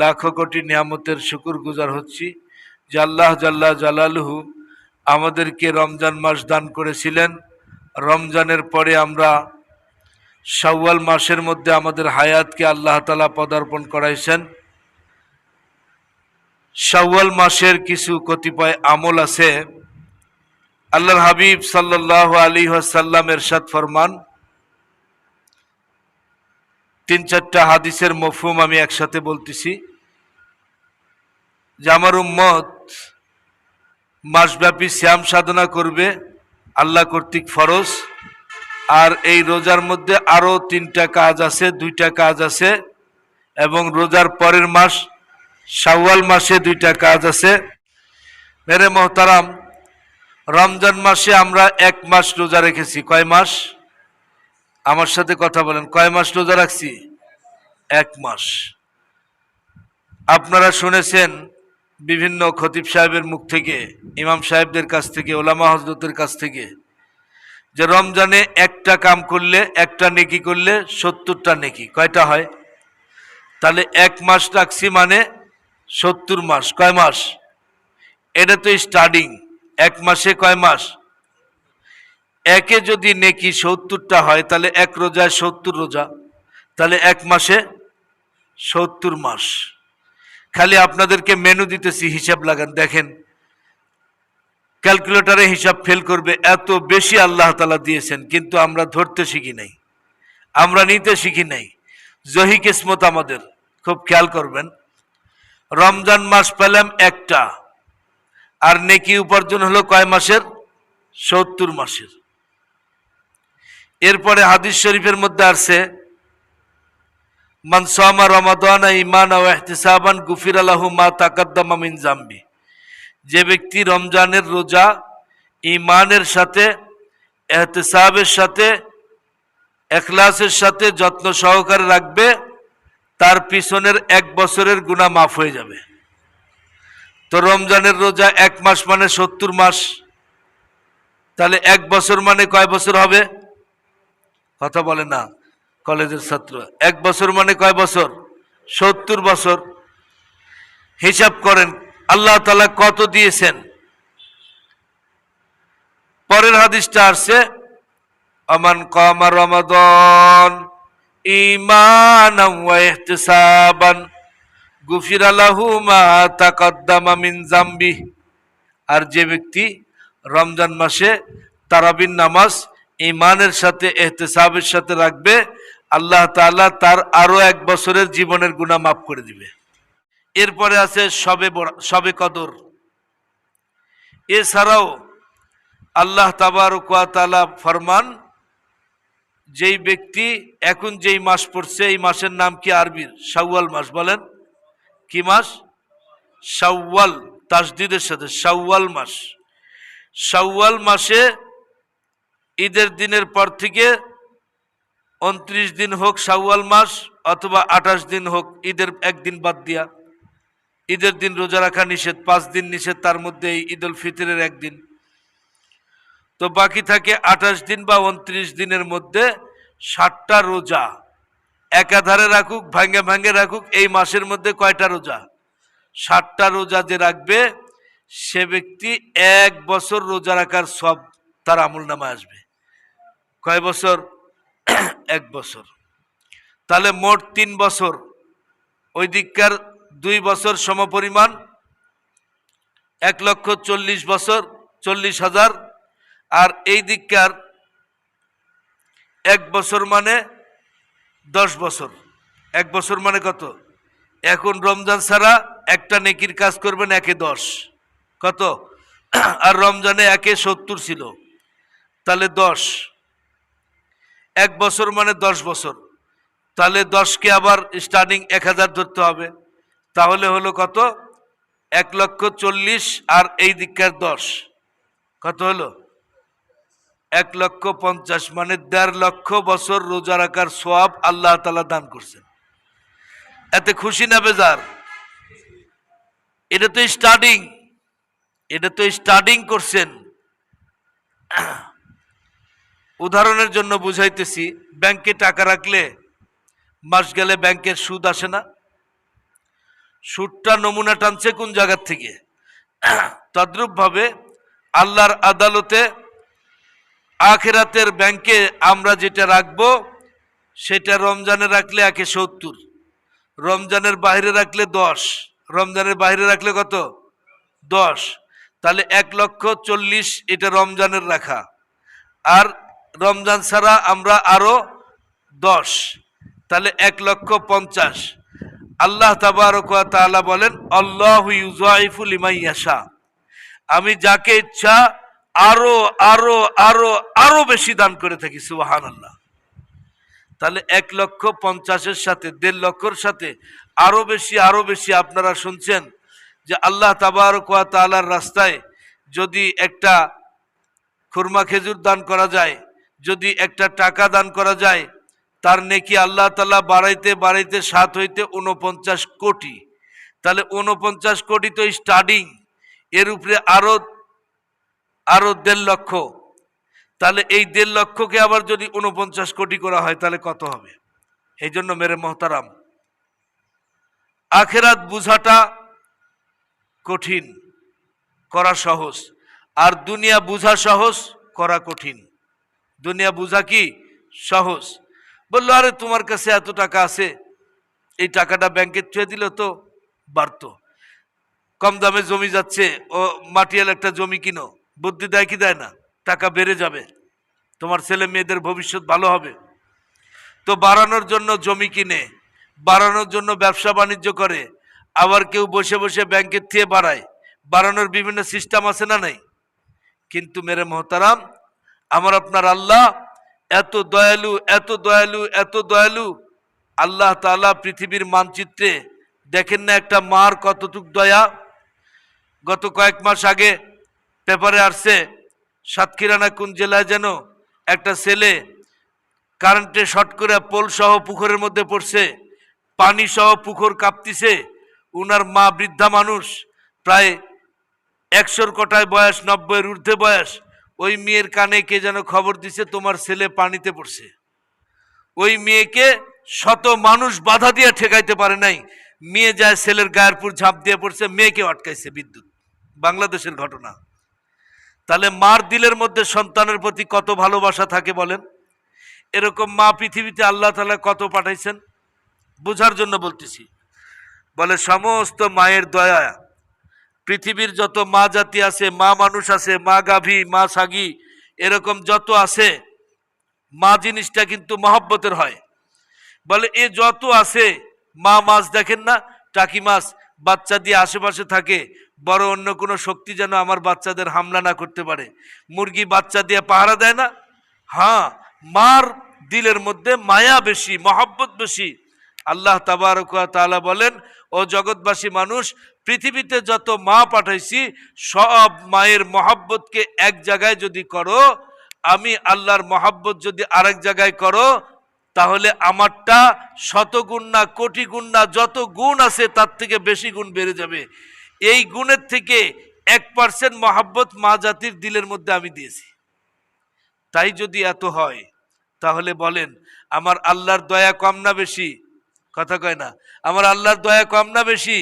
লাখো কোটি নিয়ামতের শুকরগুজার হচ্ছি যে আল্লাহ জাল্লা জালালুহু আমাদেরকে রমজান মাস দান করেছিলেন। রমজানের পরে আমরা শাওয়াল মাসের মধ্যে আমাদের হায়াতকে আল্লাহ তাআলা পদার্পণ করাইছেন। শাওয়াল মাসের কিছু কতিপয় আমল আছে। আল্লাহর হাবিব সাল্লাল্লাহু আলাইহি ওয়াসাল্লাম ইরশাদ ফরমান, তিন চারটা হাদিসের মফহুম আমি একসাথে বলতেছি যে আমার উম্মত মাসব্যাপী সিয়াম সাধনা করবে, আল্লাহ কর্তৃক ফরজ। আর এই রোজার মধ্যে আরো তিনটা কাজ আছে, দুইটা কাজ আছে, এবং রোজার পরের মাস শাওয়াল মাসে দুইটা কাজ আছে। মেরে মোহতারাম, রমজান মাসে আমরা এক মাস রোজা রেখেছি। কয় মাস? আমার সাথে কথা বলেন, কয় মাস রোজা রাখছি? এক মাস। আপনারা শুনেছেন বিভিন্ন খতিব সাহেবের মুখ থেকে, ইমাম সাহেবদের কাছ থেকে, ওলামা হযরতের কাছ থেকে, যে রমজানে একটা কাম করলে, একটা নেকি করলে 70টা নেকি। কয়টা হয়? তাহলে এক মাস রাখছি মানে 70 মাস। কয় মাস? এটা তো স্টার্টিং। এক মাসে কয় মাস? একে যদি নেকি 70টা হয় তাহলে এক রোজায় 70 রোজা, তাহলে এক মাসে 70 মাস। খালি আপনাদেরকে মেনু দিতেছি, হিসাব লাগান, দেখেন ক্যালকুলেটরে হিসাব ফেল করবে, এত বেশি আল্লাহ তাআলা দিয়েছেন, কিন্তু আমরা ধরতে শিখি নাই, আমরা নিতে শিখি নাই। জহি কিসমত আমাদের। খুব খেয়াল করবেন, রমজান মাস পেলাম একটা, আর নেকি উপার্জন হলো কয় মাসের? 70 মাসের। এরপরে হাদিস শরীফের মধ্যে আছে, মান সামা রমাদানা ঈমানান ওয়া ইহতিসাবান গুফিরা লাহু মা তাকাদ্দামা মিন যামবি। যে ব্যক্তি রমজানের রোজা ঈমানের সাথে, ইহতিসাবের সাথে, ইখলাসের সাথে যত্ন সহকারে রাখবে, তার পিছনের এক বছরের গুনাহ মাফ হয়ে যাবে। তো রমজানের রোজা এক মাস মানে 70 মাস, তাহলে এক বছর মানে কয় বছর হবে? কথা বলে না কলেজের ছাত্র। এক বছর মানে কয় বছর? 70 বছর। হিসাব করেন আল্লাহ তাআলা কত দিয়েছেন। পরের হাদিসটা আসছে, আমান কামা রমাদান ঈমানান ওয়া ইহতিসাবান গুফিরা লাহু মা তাকাদ্দামা মিন যামবি। আর যে ব্যক্তি রমজান মাসে তারাবির নামাজ ঈমানের সাথে, ইহতিসাবের সাথে রাখবে, আল্লাহ তাআলা তার আরো এক বছরের জীবনের গুনাহ মাফ করে দিবে। এরপরে আছে শবে কদর। এছাড়াও আল্লাহ তাবারক ওয়া তাআলা ফরমান, যেই ব্যক্তি, এখন যেই মাস পড়ছে এই মাসের নাম কি আরবির? শাওয়াল মাস। বলেন কি মাস? শাওয়াল, তাসদীদের সাথে শাওয়াল মাস। শাওয়াল মাসে ঈদের দিনের পর থেকে 29 দিন হোক শাওয়াল মাস, অথবা 28 দিন হোক, ঈদের একদিন বাদ দিয়া। ঈদের দিন রোজা রাখা নিষেধ, 5 দিন নিষেধ, তার মধ্যে এই ঈদ উল ফিতরের একদিন। তো বাকি থাকে 28 দিন বা 29 দিনের মধ্যে 60টা রোজা একাধারে রাখুক, ভাঙ্গে ভাঙ্গে রাখুক, এই মাসের মধ্যে কয়টা রোজা? 60টা রোজা যে রাখবে, সে ব্যক্তি এক বছর রোজা রাখার সব তার আমলনামায় আসবে। কয় বছর? এক বছর। তাহলে মোট 3 বছর। ওই দিককার 2 বছর সমপরিমাণ 1,40,000 বছর, 40,000। আর এই দিককার 1 বছর মানে 10 বছর। 1 বছর মানে কত? এখন রমজান ছাড়া একটা নেকির কাজ করবেন, একে 10। কত? আর রমজানে একে 70 ছিল, তাহলে 10। 1 বছর মানে 10 বছর। তাহলে 10কে আবার স্টার্টিং 1000 ধরতে হবে। তাহলে হলো কত? 1,40,000 আর এই দিককার 10, কত হলো? 1,50,000, মানে 1.5 লক্ষ বছর রোজা রাখার সওয়াব আল্লাহ তাআলা দান করছেন। এতে খুশি না বেজার? এটা তো স্টার্টিং, এটা তো স্টার্টিং করছেন। উদাহরণের জন্য বুঝাইতেছি, ব্যাংকে টাকা রাখলে মাস গেলে ব্যাংকের সুদ আসে না? সুদটা নমুনা টানছে কোন জায়গার থেকে? তদ্রূপ ভাবে আল্লাহর আদালতে আখিরাতের ব্যাংকে আমরা যেটা রাখবো সেটা রমজানে রাখলে 170, রমজানের বাইরে রাখলে 10, রমজানের বাইরে রাখলে কত? 10। তাহলে 1,40,000 এটা রমজানের রাখা, আর রমজান ছাড়া আমরা আরো 10, তাহলে 1,50,000। আল্লাহ তাবারক ওয়া তাআলা বলেন আল্লাহু ইউযাইফু লিমান ইয়াশা, আমি যাকে ইচ্ছা আরো আরো আরো আরো বেশি দান করে থাকি। সুবহানাল্লাহ। তাহলে 1,50,000-এর সাথে 1.5 লক্ষর সাথে আরো বেশি আপনারা শুনছেন যে আল্লাহ তাবারক ওয়া তাআলার রাস্তায় যদি একটা খুরমা খেজুর দান করা যায়, যদি একটা টাকা দান করা যায়, তার নেকি আল্লাহ তাআলা বাড়াইতে বাড়াইতে 7 হইতে 49 কোটি। তাহলে 49 কোটি তো স্টার্টিং, এর উপরে আরো 1.5 লক্ষ। তাহলে এই 1.5 লক্ষকে আবার যদি 49 কোটি করা হয় তাহলে কত হবে? এই জন্য মেরে মহতারাম, আখেরাত বুঝাটা কঠিন, করা সহজ, আর দুনিয়া বুঝা সহজ, করা কঠিন। দুনিয়া বুঝা কি সহজ? বললো আরে তোমার কাছে এত টাকা আছে, এই টাকাটা ব্যাংকে থুয়ে দিল তো বাড়তো। কম দামে জমি যাচ্ছে, ও মাটিয়াল একটা জমি কিনো, বুদ্ধি দেয় কি দেয় না? টাকা বেড়ে যাবে, তোমার ছেলে মেয়েদের ভবিষ্যৎ ভালো হবে। তো বাড়ানোর জন্য জমি কিনে, বাড়ানোর জন্য ব্যবসা বাণিজ্য করে, আবার কেউ বসে বসে ব্যাংকের থেকে বাড়ায়। বাড়ানোর বিভিন্ন সিস্টেম আছে না নাই? কিন্তু মেরে মহতারাম, আমার আপনার আল্লাহ এত দয়ালু, এত দয়ালু, এত দয়ালু। আল্লাহ তাআলা পৃথিবীর মানচিত্রে দেখেন না একটা মার কতটুক দয়া। গত কয়েক মাস আগে পেপারে আসছে, সাতক্ষীরা না কোন জেলায় যেন একটা ছেলে কারেন্টে শর্ট করে পোল সহ পুকুরের মধ্যে পড়ছে, পানি সহ পুকুর কাঁপতিছে। উনার মা বৃদ্ধা মানুষ, প্রায় 100 কোটায় বয়স, 90-এর ঊর্ধ্বে বয়স। ওই মেয়ের কানে কে যেন খবর দিছে তোমার ছেলে পানিতে পড়ছে। ওই মেয়েকে শত মানুষ বাধা দিয়ে ঠেকাইতে পারে নাই, মেয়ে যায় ছেলের গায়ের উপর ঝাঁপ দিয়ে পড়ছে, মেয়েকে আটকাইছে বিদ্যুৎ। বাংলাদেশের ঘটনা। তাহলে মার দিলের মধ্যে সন্তানের প্রতি কত ভালোবাসা থাকে বলেন? এরকম মা পৃথিবীতে আল্লাহ তাআলা কত পাঠাইছেন, বুঝার জন্য বলতেছি। বলে সমস্ত মায়ের দয়া, পৃথিবীর যত মা জাতি আছে, মা মানুষ আছে, মা গাভী, মা ছাগি, এরকম যত আছে, মা জিনিসটা কিন্তু মহব্বতের হয়। বলে এ যত আছে, মা মাছ দেখেন না, টাকি মাছ বাচ্চা দিয়ে আশেপাশে থাকে, বড় অন্য কোনো শক্তি যেন আমার বাচ্চাদের হামলা না করতে পারে। মুরগি বাচ্চা দিয়ে পাহারা দেয় না? হ্যাঁ, মার দিলের মধ্যে মায়া বেশি, মহব্বত বেশি। আল্লাহ তাবারক ওয়া তাআলা বলেন ও জগৎবাসী মানুষ, পৃথিবীতে যত মা পাঠাইছি সব মায়ের মহব্বতকে এক জায়গায় যদি করো, আমি আল্লাহর মহব্বত যদি আরেক জায়গায় করো, তাহলে আমারটা 100 গুণ না, কোটি গুণ না, যত গুণ আছে তার থেকে বেশি গুণ বেড়ে যাবে। এই গুণের থেকে 1% মহব্বত মা জাতির দিলের মধ্যে আমি দিয়েছি। তাই যদি এত হয়, তাহলে বলেন আমার আল্লাহর দয়া কম না বেশি? কথা কয় না? আমার আল্লাহর দয়া কম না বেশি?